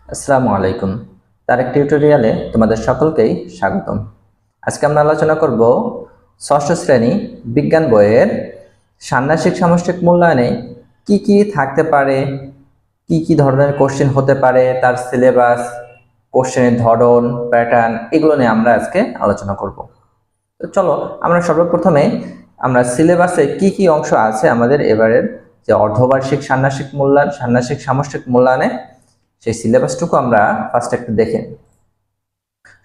আসসালামু আলাইকুম। তারেক টিউটোরিয়ালে তোমাদের সকলকেই স্বাগতম। আজকে আমরা আলোচনা করব ষষ্ঠ শ্রেণী বিজ্ঞান বইয়ের ষান্মাসিক সামষ্টিক মূল্যায়নে কি কি থাকতে পারে, কি কি ধরনের কোশ্চেন হতে পারে, তার সিলেবাস, কোশ্চেনের ধরন, প্যাটার্ন, এগুলো নিয়ে আমরা আজকে আলোচনা করব। তো চলো আমরা সর্বপ্রথমে আমরা সিলেবাসে কি কি অংশ আছে আমাদের এবারের যে অর্ধবার্ষিক ষান্মাসিক মূল্যায়ন, ষান্মাসিক সামষ্টিক মূল্যায়নে সেই সিলেবাসটুকু আমরা ফার্স্ট একটু দেখে নিই।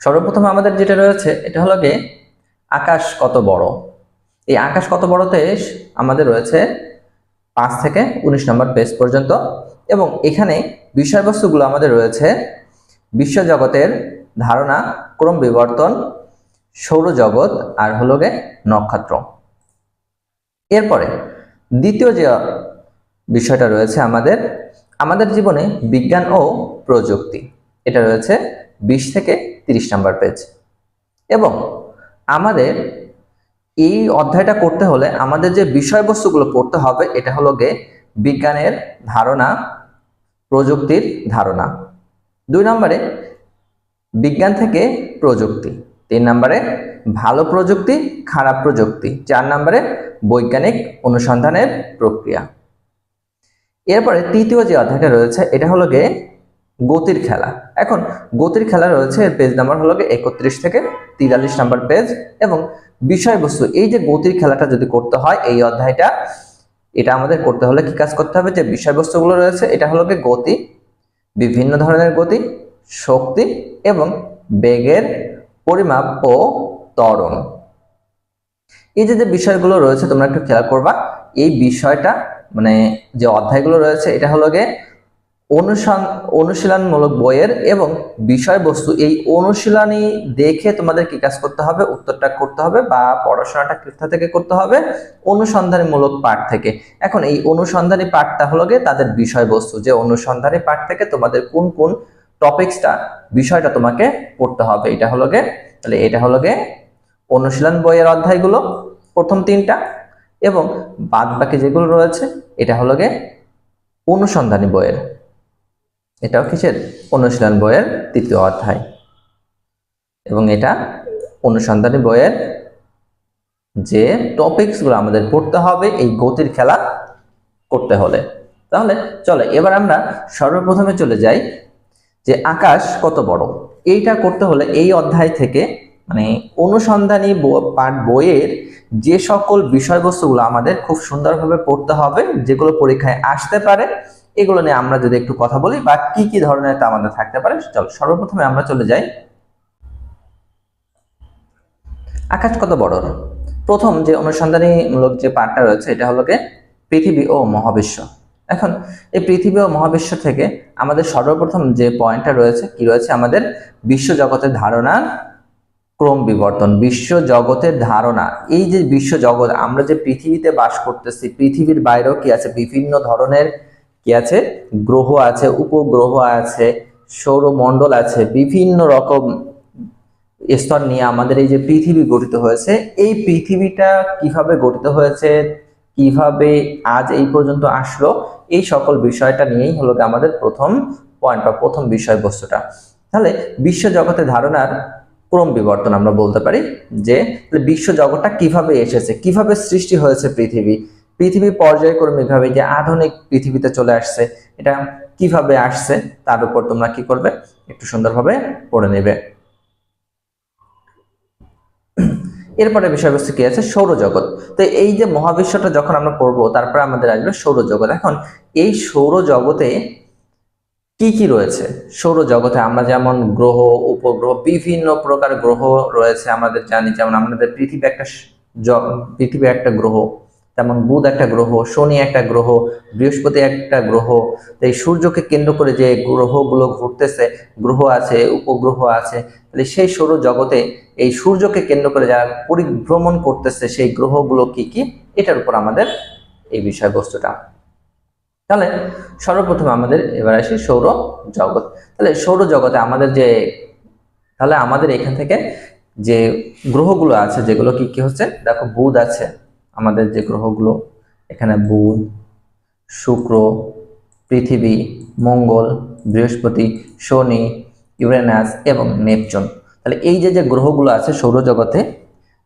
সর্বপ্রথম আমাদের যেটা রয়েছে এটা হলো গিয়ে আকাশ কত বড়। এই আকাশ কত বড়তে আমাদের রয়েছে 5 থেকে 19 নম্বর পেজ পর্যন্ত, এবং এখানে বিষয়বস্তুগুলো আমাদের রয়েছে বিশ্বজগতের ধারণা, ক্রম বিবর্তন, সৌরজগৎ আর হলো গিয়ে নক্ষত্র। এরপরে দ্বিতীয় যে বিষয়টা রয়েছে আমাদের আমাদের জীবনে বিজ্ঞান ও প্রযুক্তি, এটা রয়েছে 20 থেকে 30 নম্বর পেজ। এবং আমাদের এই অধ্যায়টা করতে হলে আমাদের যে বিষয়বস্তুগুলো পড়তে হবে এটা হলো গিয়ে বিজ্ঞানের ধারণা, প্রযুক্তির ধারণা। 2 নম্বরে বিজ্ঞান থেকে প্রযুক্তি। 3 নম্বরে ভালো প্রযুক্তি, খারাপ প্রযুক্তি। 4 নম্বরে বৈজ্ঞানিক অনুসন্ধানের প্রক্রিয়া। এরপরে তৃতীয় যে অধ্যায়টা রয়েছে এটা হলো গিয়ে গতির খেলা। এখন গতির খেলা রয়েছে, এর পেজ নাম্বার হলো গিয়ে 31 থেকে 43 নম্বর পেজ। এবং বিষয়বস্তু, এই যে গতির খেলাটা যদি করতে হয় এই অধ্যায়টা, এটা আমাদের করতে হলে কি কাজ করতে হবে, যে বিষয়বস্তুগুলো রয়েছে এটা হলো গিয়ে গতি, বিভিন্ন ধরনের গতি, শক্তি এবং বেগের পরিমাপ ও ত্বরণ। এই যে বিষয়গুলো রয়েছে তোমরা একটু খেয়াল করবা। এই বিষয়টা মানে যে অধ্যায়গুলো রয়েছে এটা হলো গিয়ে অনুশীলনমূলক বইয়ের এবং বিষয়বস্তু। এই অনুশীলনী দেখে তোমাদের কি কাজ করতে হবে, উত্তরটা করতে হবে বা পড়াশোনাটা কোথা থেকে করতে হবে, অনুসন্ধানমূলক পাঠ থেকে। এখন এই অনুসন্ধানী পাঠটা হলো গিয়ে তাদের বিষয়বস্তু, যে অনুসন্ধানী পাঠ থেকে তোমাদের কোন কোন টপিকসটা, বিষয়টা তোমাকে পড়তে হবে, এটা হলো গিয়ে, তাহলে এটা হলো গিয়ে অনুশীলন বইয়ের অধ্যায়গুলো প্রথম 3টা, এবং বাদ বাকি যেগুলো রয়েছে এটা হলো গিয়ে অনুসন্ধানী বইয়ের, এটাও কিসের, অনুশীলন বইয়ের 3য় অধ্যায়। এবং এটা অনুসন্ধানী বইয়ের যে টপিকসগুলো আমাদের পড়তে হবে এই গতির খেলা করতে হলে। তাহলে চলো এবার আমরা সর্বপ্রথমে চলে যাই যে আকাশ কত বড়। এইটা করতে হলে এই অধ্যায় থেকে মানে অনুসন্ধানী পাঠ বইয়ের যে সকল বিষয়বস্তুগুলো আমাদের খুব সুন্দরভাবে পড়তে হবে, যেগুলো পরীক্ষায় আসতে পারে, এগুলো নিয়ে আমরা যদি একটু কথা বলি বা কি কি ধরনের তা আমাদের থাকতে পারে। চলো সর্বপ্রথমে আমরা চলে যাই আকাশ কত বড়। প্রথম যে অনুসন্ধানীমূলক যে পাঠটা রয়েছে এটা হলো গিয়ে পৃথিবী ও মহাবিশ্ব। এখন এই পৃথিবী ও মহাবিশ্ব থেকে আমাদের সর্বপ্রথম যে পয়েন্টটা রয়েছে কি রয়েছে, আমাদের বিশ্বজগতের ধারণা, ক্রম বিবর্তন। বিশ্ব জগতের ধারণা, এই যে বিশ্ব জগৎ, আমরা যে পৃথিবীতে বাস করতেছি, পৃথিবীর বাইরেও কি আছে, বিভিন্ন ধরনের কি আছে, গ্রহ আছে, উপগ্রহ আছে, সৌরমণ্ডল আছে, বিভিন্ন রকম স্তর নিয়ে আমাদের এই যে পৃথিবী গঠিত হয়েছে। এই পৃথিবীটা কিভাবে গঠিত হয়েছে, কিভাবে আজ এই পর্যন্ত আসলো, এই সকল বিষয়টা নিয়েই হলো আমাদের প্রথম পয়েন্ট বা প্রথম বিষয়বস্তুটা। তাহলে বিশ্ব জগতের ধারণার ক্রম বিবর্তন আমরা বলতে পারি যে বিশ্ব জগৎটা কিভাবে এসেছে, কিভাবে সৃষ্টি হয়েছে পৃথিবী, পৃথিবী পর্যায়ক্রমিকভাবে যে আধুনিক পৃথিবীতে চলে আসছে, এটা কিভাবে আসছে তার উপর তোমরা কি করবে, একটু সুন্দরভাবে পড়ে নেবে। এরপরে বিষয়বস্তু কি আছে, সৌরজগৎ। তো এই যে মহাবিশ্বটা যখন আমরা পড়বো তারপরে আমাদের আসবে সৌরজগৎ। এখন এই সৌরজগতে কি কি রয়েছে, সৌরজগতে আমরা যেমন গ্রহ, উপগ্রহ, বিভিন্ন প্রকার গ্রহ রয়েছে আমাদের জানি, যেমন আমাদের পৃথিবী একটা গ্রহ, তেমন বুধ একটা গ্রহ, শনি একটা গ্রহ, বৃহস্পতি একটা গ্রহ। এই সূর্যকে কেন্দ্র করে যে গ্রহগুলো ঘুরতেছে, গ্রহ আছে, উপগ্রহ আছে, তাহলে সেই সৌরজগতে এই সূর্যকে কেন্দ্র করে যারা পরিভ্রমণ করতেছে সেই গ্রহগুলো কি কি, এটার উপর আমাদের এই বিষয়বস্তুটা। তাহলে সর্বপ্রথম আমাদের এবার আসি সৌর জগৎ। তাহলে সৌরজগতে আমাদের যে, তাহলে আমাদের এখান থেকে যে গ্রহগুলো আছে যেগুলো কি কি হচ্ছে, দেখো বুধ আছে, আমাদের যে গ্রহগুলো এখানে বুধ, শুক্র, পৃথিবী, মঙ্গল, বৃহস্পতি, শনি, ইউরেনাস এবং নেপচুন। তাহলে এই যে যে গ্রহগুলো আছে সৌরজগতে,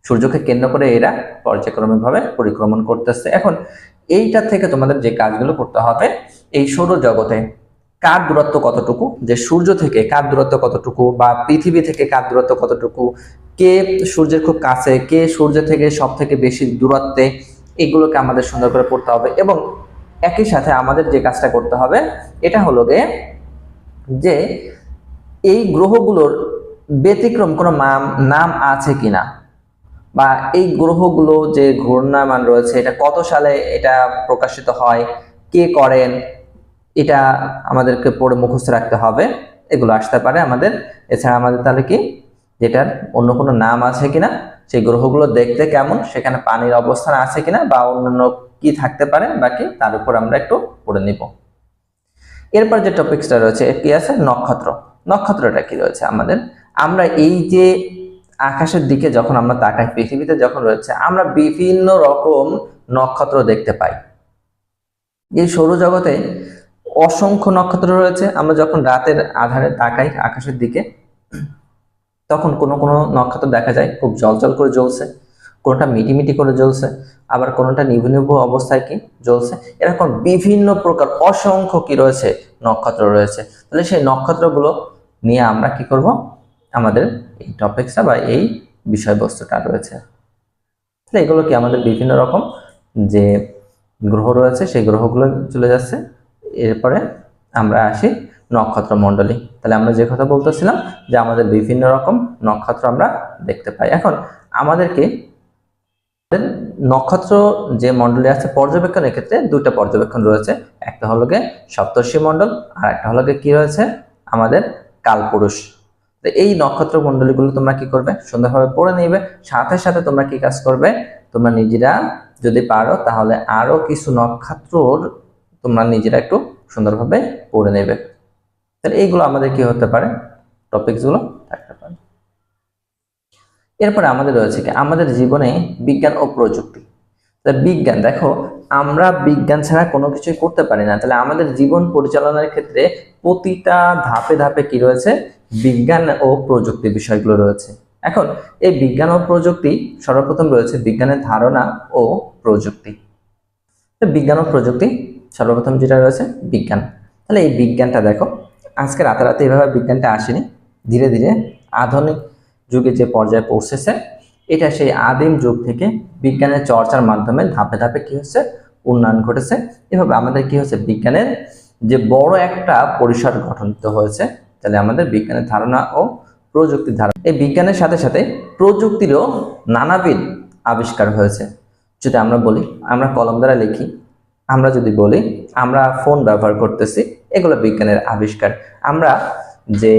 সূর্যকে কেন্দ্র করে এরা পর্যায়ক্রমিকভাবে পরিক্রমণ করতেছে। এখন এইটা থেকে তোমাদের যে কাজগুলো করতে হবে, এই সৌরজগতে কার দূরত্ব কতটুকু, যে সূর্য থেকে কার দূরত্ব কতটুকু, বা পৃথিবী থেকে কার দূরত্ব কতটুকু, কে সূর্যের খুব কাছে, কে সূর্য থেকে সব থেকে বেশি দূরত্বে, এগুলোকে আমাদের সুন্দর করে পড়তে হবে। এবং একই সাথে আমাদের যে কাজটা করতে হবে এটা হলো যে এই গ্রহগুলোর ব্যতিক্রম কোনো নাম আছে কিনা, বা এই গ্রহগুলো যে ঘূর্ণায়মান রয়েছে এটা কত সালে এটা প্রকাশিত হয়, কে করেন, এটা আমাদেরকে পড়ে মুখস্থ রাখতে হবে। এগুলো আসতে পারে আমাদের। এছাড়া আমাদের তাহলে কি, যেটার অন্য কোনো নাম আছে কিনা, সেই গ্রহগুলো দেখতে কেমন, সেখানে পানির অবস্থান আছে কিনা, বা অন্যান্য কি থাকতে পারে বাকি, তার উপর আমরা একটু পড়ে নিব। এরপর যে টপিকসটা রয়েছে কি আছে, নক্ষত্র। নক্ষত্রটা কি রয়েছে আমাদের, আমরা এই যে আকাশের দিকে যখন আমরা তাকাই, পৃথিবীতে যখন রয়েছে, আমরা বিভিন্ন রকম নক্ষত্র দেখতে পাই। এই সৌরজগতে অসংখ্য নক্ষত্র রয়েছে। আমরা যখন রাতের আধারে তাকাই আকাশের দিকে, তখন কোনো কোনো নক্ষত্র দেখা যায় খুব জলজল করে জ্বলছে, কোনোটা মিটিমিটি করে জ্বলছে, আবার কোনোটা নিভু নিভু অবস্থায় কি জ্বলছে। এরকম বিভিন্ন প্রকার অসংখ্য কি রয়েছে, নক্ষত্র রয়েছে। তাহলে সেই নক্ষত্রগুলো নিয়ে আমরা কি করব, আমাদের এই টপিকসটা বা এই বিষয়বস্তুটা রয়েছে। তাহলে এগুলো কি আমাদের বিভিন্ন রকম যে গ্রহ রয়েছে সেই গ্রহগুলো চলে যাচ্ছে। এরপরে আমরা আসি নক্ষত্র মণ্ডলী। তাহলে আমরা যে কথা বলতেছিলাম যে আমাদের বিভিন্ন রকম নক্ষত্র আমরা দেখতে পাই। এখন আমাদেরকে নক্ষত্র যে মণ্ডলী আছে পর্যবেক্ষণের ক্ষেত্রে দুইটা পর্যবেক্ষণ রয়েছে, একটা হলো গিয়ে সপ্তর্ষি মণ্ডল, আর একটা হলো গিয়ে কি রয়েছে আমাদের কালপুরুষ। তো এই নক্ষত্র মণ্ডলীগুলো তোমরা কি করবে, সুন্দরভাবে পড়ে নিবে। সাথে সাথে তোমরা কি কাজ করবে, তোমরা নিজেরা যদি পারো তাহলে আরো কিছু নক্ষত্রর তোমরা নিজেরা একটু সুন্দরভাবে পড়ে নেবে। তাহলে এইগুলো আমাদের কি হতে পারে, টপিকস গুলো থাকতে পারে। এরপরে আমাদের রয়েছে কি, আমাদের জীবনে বিজ্ঞান ও প্রযুক্তি। বিজ্ঞান, দেখো আমরা বিজ্ঞান ছাড়া কোনো কিছুই করতে পারি না। তাহলে আমাদের জীবন পরিচালনার ক্ষেত্রে প্রতিটা ধাপে ধাপে কি রয়েছে, বিজ্ঞান ও প্রযুক্তি বিষয়গুলো রয়েছে। এখন এই বিজ্ঞান ও প্রযুক্তি, সর্বপ্রথম রয়েছে বিজ্ঞানের ধারণা ও প্রযুক্তি। বিজ্ঞান ও প্রযুক্তি সর্বপ্রথম যেটা রয়েছে বিজ্ঞান। তাহলে এই বিজ্ঞানটা দেখো, আজকে রাতারাতি এভাবে বিজ্ঞানটা আসেনি, ধীরে ধীরে আধুনিক যুগে যে পর্যায়ে পৌঁছেছে, এটা সেই আদিম যুগ থেকে বিজ্ঞানের চর্চার মাধ্যমে ধাপে ধাপে কি হচ্ছে, উন্নয়ন ঘটেছে। এভাবে আমাদের কি হচ্ছে, বিজ্ঞানের যে বড় একটা পরিসর গঠিত হয়েছে। তাহলে আমাদের বিজ্ঞানের ধারণা ও প্রযুক্তির ধারণা, এই বিজ্ঞানের সাথে সাথে প্রযুক্তিরও নানাবিধ আবিষ্কার হয়েছে। যদি আমরা বলি আমরা কলম দ্বারা লিখি, আমরা যদি বলি আমরা ফোন ব্যবহার করতেছি, এগুলো বিজ্ঞানের আবিষ্কার। আমরা যে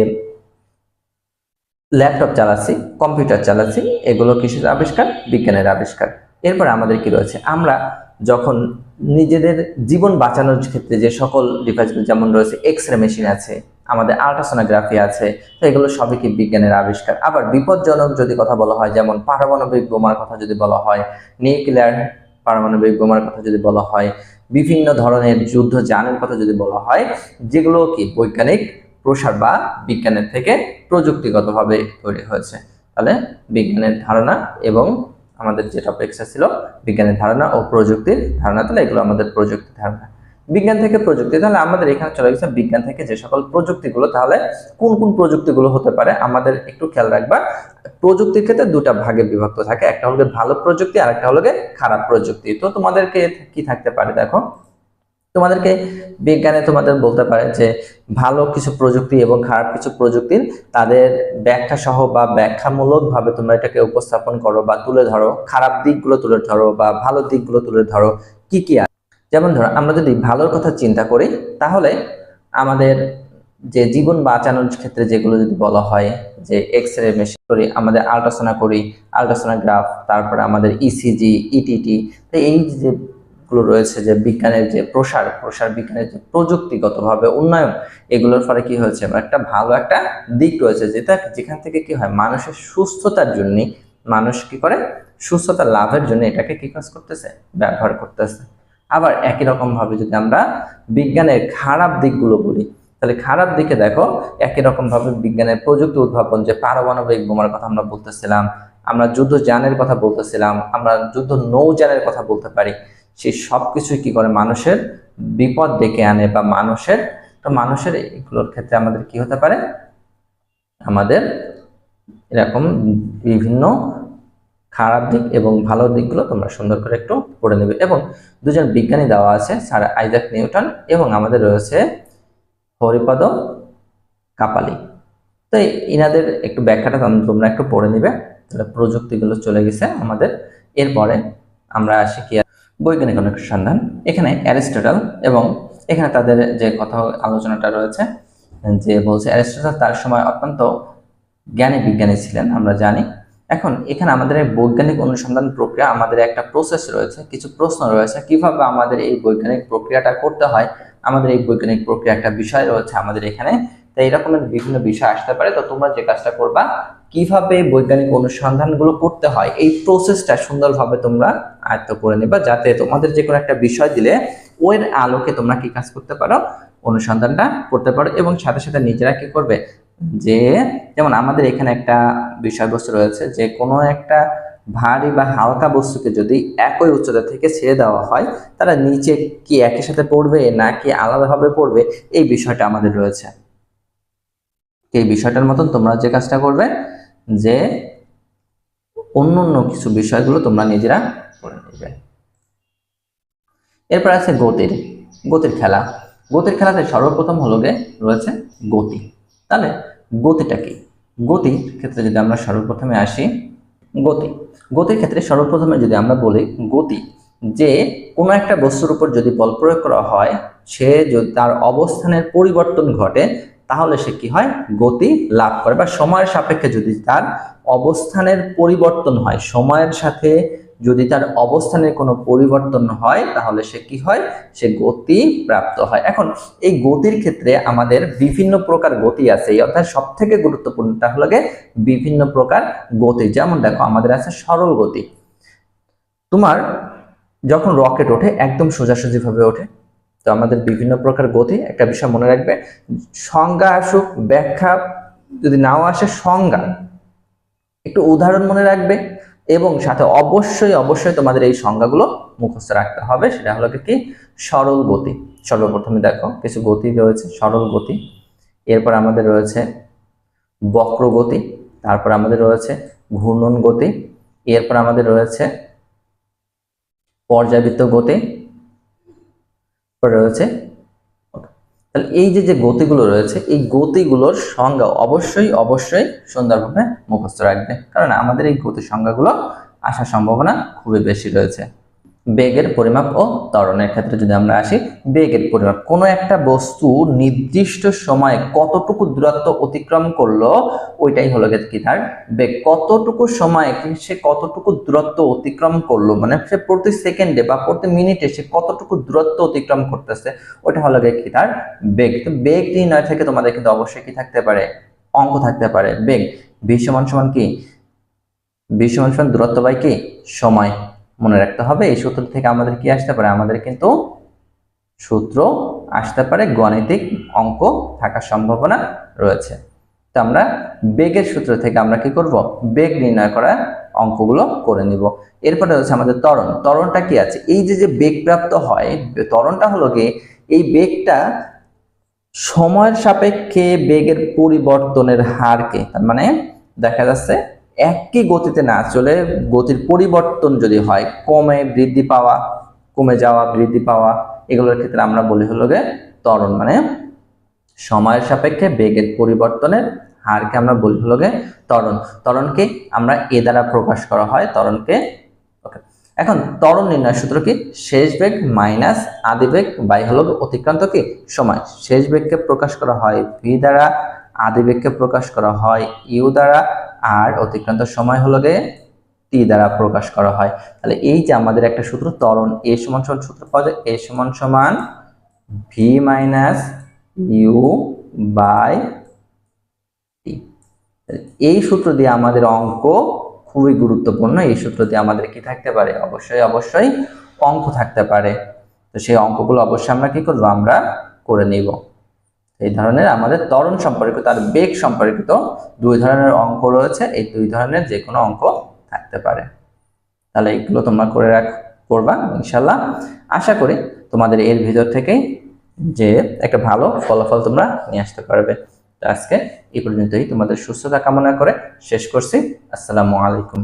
ল্যাপটপ চালাচ্ছি, কম্পিউটার চালাচ্ছি, এগুলো কিসের আবিষ্কার, বিজ্ঞানের আবিষ্কার। এরপর আমাদের কি রয়েছে, আমরা যখন নিজেদের জীবন বাঁচানোর ক্ষেত্রে যে সকল ডিভাইসগুলো, যেমন রয়েছে এক্স-রে মেশিন আছে, আমাদের আল্ট্রাসোনোগ্রাফি আছে, তো এগুলো সবই কি বিজ্ঞানের আবিষ্কার। আবার বিপজ্জনক যদি কথা বলা হয়, যেমন পারমাণবিক বোমার কথা যদি বলা হয়, নিউক্লিয়ার পারমাণবিক বোমার কথা যদি বলা হয়, বিভিন্ন ধরনের যুদ্ধ যানের কথা যদি বলা হয়, যেগুলো কি বৈজ্ঞানিক প্রসার বা বিজ্ঞানের থেকে প্রযুক্তিগতভাবে তৈরি হয়েছে। তাহলে বিজ্ঞানের ধারণা এবং আমাদের যে টপিকসটা ছিল বিজ্ঞানের ধারণা ও প্রযুক্তির ধারণা, তাহলে এগুলো আমাদের প্রযুক্তির ধারণা। বিজ্ঞান থেকে প্রযুক্তি, তাহলে আমাদের এখানে চলে গেছে বিজ্ঞান থেকে যে সকল প্রযুক্তিগুলো, তাহলে কোন কোন প্রযুক্তিগুলো হতে পারে আমাদের একটু খেয়াল রাখবা। প্রযুক্তির ক্ষেত্রে দুটা ভাগে বিভক্ত থাকে, একটা হলো ভালো প্রযুক্তি আর একটা হলো খারাপ প্রযুক্তি। তো তোমাদেরকে কি থাকতে পারে, দেখো তোমাদেরকে বিজ্ঞানে তোমাদের বলতে পারে যে ভালো কিছু প্রযুক্তি এবং খারাপ কিছু প্রযুক্তির তাদের ব্যাখ্যা সহ বা ব্যাখ্যামূলক ভাবে তোমরা এটাকে উপস্থাপন করো বা তুলে ধরো, খারাপ দিকগুলো তুলে ধরো বা ভালো দিকগুলো তুলে ধরো। কি কি আছে, যেমন ধরো আমরা যদি ভালোর কথা চিন্তা করি, তাহলে আমাদের যে জীবন বাঁচানোর ক্ষেত্রে যেগুলো যদি বলা হয়, যে এক্স-রে মেশিন করি, আমাদের আল্ট্রাসোনোগ্রাফ, তারপরে আমাদের ইসিজি, ইটিটি, তো এই যে রয়েছে যে বিজ্ঞানের যে প্রসার বিজ্ঞানের যে প্রযুক্তিগতভাবে উন্নয়ন, এগুলোর ফলে কি হয়েছে, একটা ভালো একটা দিক রয়েছে, যেখান থেকে কি হয়, মানুষের সুস্থতার জন্য, মানুষ কি করে সুস্থতা লাভের জন্য এটাকে কি কাজ করতেছে, ব্যবহার করতেছে। আবার একই রকম ভাবে যদি আমরা বিজ্ঞানের খারাপ দিকগুলো বলি, তাহলে খারাপ দিকে দেখো, একই রকম ভাবে বিজ্ঞানের প্রযুক্তি উদ্ভাবন, যে পারমাণবিক বোমার কথা আমরা বলতেছিলাম, আমরা যুদ্ধ যানের কথা বলতেছিলাম, আমরা যুদ্ধ নৌযানের কথা বলতে পারি, সেই সবকিছুই কি করে মানুষের বিপদ ডেকে আনে, বা মানুষের এগুলোর ক্ষেত্রে আমাদের কি হতে পারে, আমাদের এরকম বিভিন্ন খারাপ দিক এবং ভালো দিকগুলো তোমরা সুন্দর করে একটু পড়ে নেবে। এবং দুজন বিজ্ঞানী দেওয়া আছে, স্যার আইজাক নিউটন এবং আমাদের রয়েছে হরিপদ কাপালি। তো ইনাদের একটু ব্যাখ্যাটা তোমরা একটু পড়ে নিবে। তাহলে প্রযুক্তিগুলো চলে গেছে আমাদের। এরপরে আমরা আসি কি, বৈজ্ঞানিক অনুসন্ধান। এখানে অ্যারিস্টটল এবং এখানে তাদের যে কথা আলোচনাটা রয়েছে, যে বলছে অ্যারিস্টটল তার সময় অত্যন্ত জ্ঞানী বিজ্ঞানী ছিলেন, আমরা জানি। এখন এখানে আমাদের এই বৈজ্ঞানিক অনুসন্ধান প্রক্রিয়া, আমাদের একটা প্রসেস রয়েছে, কিছু প্রশ্ন রয়েছে, কিভাবে আমাদের এই বৈজ্ঞানিক প্রক্রিয়াটা করতে হয়, আমাদের এই বৈজ্ঞানিক প্রক্রিয়া একটা বিষয় রয়েছে আমাদের এখানে। তাই এরকমের বিভিন্ন বিষয় আসতে পারে। তো তোমরা যে কাজটা করবা, কিভাবে বৈজ্ঞানিক অনুসন্ধানগুলো করতে হয় এই প্রসেসটা সুন্দরভাবে তোমরা আয়ত্ত করে নেবা, যাতে তোমাদের যে কোনো একটা বিষয় দিলে ওর আলোকে তোমরা কি কাজ করতে পারো, অনুসন্ধানটা করতে পারো। এবং সাথে সাথে নিজেরা কি করবে, যে যেমন আমাদের এখানে একটা বিষয়বস্তু রয়েছে, যে কোনো একটা ভারী বা হালকা বস্তুকে যদি একই উচ্চতা থেকে ছেড়ে দেওয়া হয়, তারা নিচে কি একই সাথে পড়বে নাকি আলাদাভাবে পড়বে, এই বিষয়টা আমাদের রয়েছে। এই বিষয়টার মতন তোমরা যে কাজটা করবে, যে অন্য অন্য কিছু বিষয়গুলো তোমরা নিজেরা করে নেবে। এরপর আছে গতির খেলা। গতির খেলাতে সর্বপ্রথম হলো রয়েছে গতি। তাহলে গতিটা কি? গতির ক্ষেত্রে যদি আমরা সর্বপ্রথমে আসি, গতির ক্ষেত্রে সর্বপ্রথমে যদি আমরা বলি গতি, যে কোনো একটা বস্তুর উপর যদি বল প্রয়োগ করা হয়, সে যদি তার অবস্থানের পরিবর্তন ঘটে, তাহলে সে কি হয়, গতি লাভ করে। বা সময়ের সাপেক্ষে যদি তার অবস্থানের পরিবর্তন হয়, সময়ের সাথে যদি তার অবস্থানের কোনো পরিবর্তন হয়, তাহলে সে কি হয়, সে গতি প্রাপ্ত হয়। এখন এই গতির ক্ষেত্রে আমাদের বিভিন্ন প্রকার গতি আছে, অর্থাৎ সব থেকে গুরুত্বপূর্ণটা হলো বিভিন্ন প্রকার গতি। যেমন দেখো, আমাদের আছে সরল গতি। তোমার যখন রকেট ওঠে একদম সোজাসুজি ভাবে ওঠে। তো আমাদের বিভিন্ন প্রকার গতি, একটা বিষয় মনে রাখবে, সংজ্ঞা আসুক ব্যাখ্যা যদি নাও আসে, সংজ্ঞা একটু উদাহরণ মনে রাখবে, এবং সাথে অবশ্যই তোমাদের এই সংজ্ঞাগুলো মুখস্থ রাখতে হবে। সেটা হলো কি, সরল গতি। সর্বপ্রথমে দেখো কিছু গতি রয়েছে, সরল গতি, এরপর আমাদের রয়েছে বক্র গতি, তারপর আমাদের রয়েছে ঘূর্ণন গতি, এরপর আমাদের রয়েছে পর্যাবৃত্ত গতি, রয়েছে। তাহলে এই যে গতিগুলো রয়েছে, এই গতিগুলোর সংজ্ঞা অবশ্যই সুন্দরভাবে মুখস্থ রাখবে, কারণ আমাদের এই গতির সংজ্ঞাগুলো আসার সম্ভাবনা খুবই বেশি রয়েছে। বেগের পরিমাপ ও ত্বরণের ক্ষেত্রে যদি আমরা আসি, বেগের পরিমাপ, কোনো একটা বস্তু নির্দিষ্ট সময়ে কতটুকু দূরত্ব অতিক্রম করলো, ওইটাই হলো কি তার বেগ। কতটুকু সময়ে সে কতটুকু দূরত্ব অতিক্রম করলো, মানে সে প্রতি সেকেন্ডে বা প্রতি মিনিটে সে কতটুকু দূরত্ব অতিক্রম করতেছে, ওইটা হলো কি তার বেগ। তো বেগ নির্ণয় থেকে তোমাদের কিন্তু অবশ্যই কি থাকতে পারে, অঙ্ক থাকতে পারে। বেগ ভি সমান কি, ভি সমান দূরত্ব বাই কি সময়, মনে রাখতে হবে। এই সূত্র থেকে আমাদের কি আসতে পারে, আমাদের কিন্তু সূত্র আসতে পারে, গাণিতিক অঙ্ক থাকার সম্ভাবনা রয়েছে। তো আমরা বেগের সূত্র থেকে আমরা কি করব, বেগ নির্ণয় করা অঙ্কগুলো করে নিব। এরপরে হচ্ছে আমাদের ত্বরণ। ত্বরণটা কি আছে, এই যে বেগ প্রাপ্ত হয়, ত্বরণটা হলো কি, এই বেগটা সময়ের সাপেক্ষে বেগের পরিবর্তনের হারকে, তার মানে দেখা যাচ্ছে একই গতিতে না চলে গতির পরিবর্তন যদি হয়, কমে বৃদ্ধি পাওয়া, কমে যাওয়া, বৃদ্ধি পাওয়া, এগুলোর ক্ষেত্রে আমরা বলি হলো ত্বরণ। মানে সময়ের সাপেক্ষে বেগের পরিবর্তনের হারকে আমরা বলি হলো ত্বরণ। ত্বরণকে আমরা এ দ্বারা প্রকাশ করা হয়, ত্বরণকে। এখন ত্বরণ নির্ণয় সূত্র কি, শেষ বেগ মাইনাস আদি বেগ বাই হলো অতিক্রান্ত কি সময়। শেষ বেগকে প্রকাশ করা হয় ভি দ্বারা, আদি বেগকে প্রকাশ করা হয় ইউ দ্বারা, আর অতিক্রান্ত সময় হলো টি দ্বারা প্রকাশ করা হয়। তাহলে এই যে আমাদের একটা সূত্র ত্বরণ, এ সমান সূত্র পাওয়া যায়, এ সমান V minus you by T. এই সূত্র দিয়ে আমাদের অঙ্ক খুবই গুরুত্বপূর্ণ। এই সূত্র দিয়ে আমাদের কি থাকতে পারে, অবশ্যই অঙ্ক থাকতে পারে। তো সেই অঙ্কগুলো অবশ্যই আমরা কি করবো, আমরা করে নিব। এই ধরনের আমাদের ত্বরণ সম্পর্কিত আর বেগ সম্পর্কিত দুই ধরনের অঙ্ক রয়েছে, এই দুই ধরনের যে কোনো অঙ্ক থাকতে পারে। তাহলে এগুলো তোমরা করবা ইনশাল্লাহ। আশা করি তোমাদের এর ভিতর থেকেই যে একটা ভালো ফলাফল তোমরা নিয়ে আসতে পারবে। তো আজকে এই পর্যন্তই, তোমাদের সুস্থতা কামনা করে শেষ করছি। আসসালামু আলাইকুম।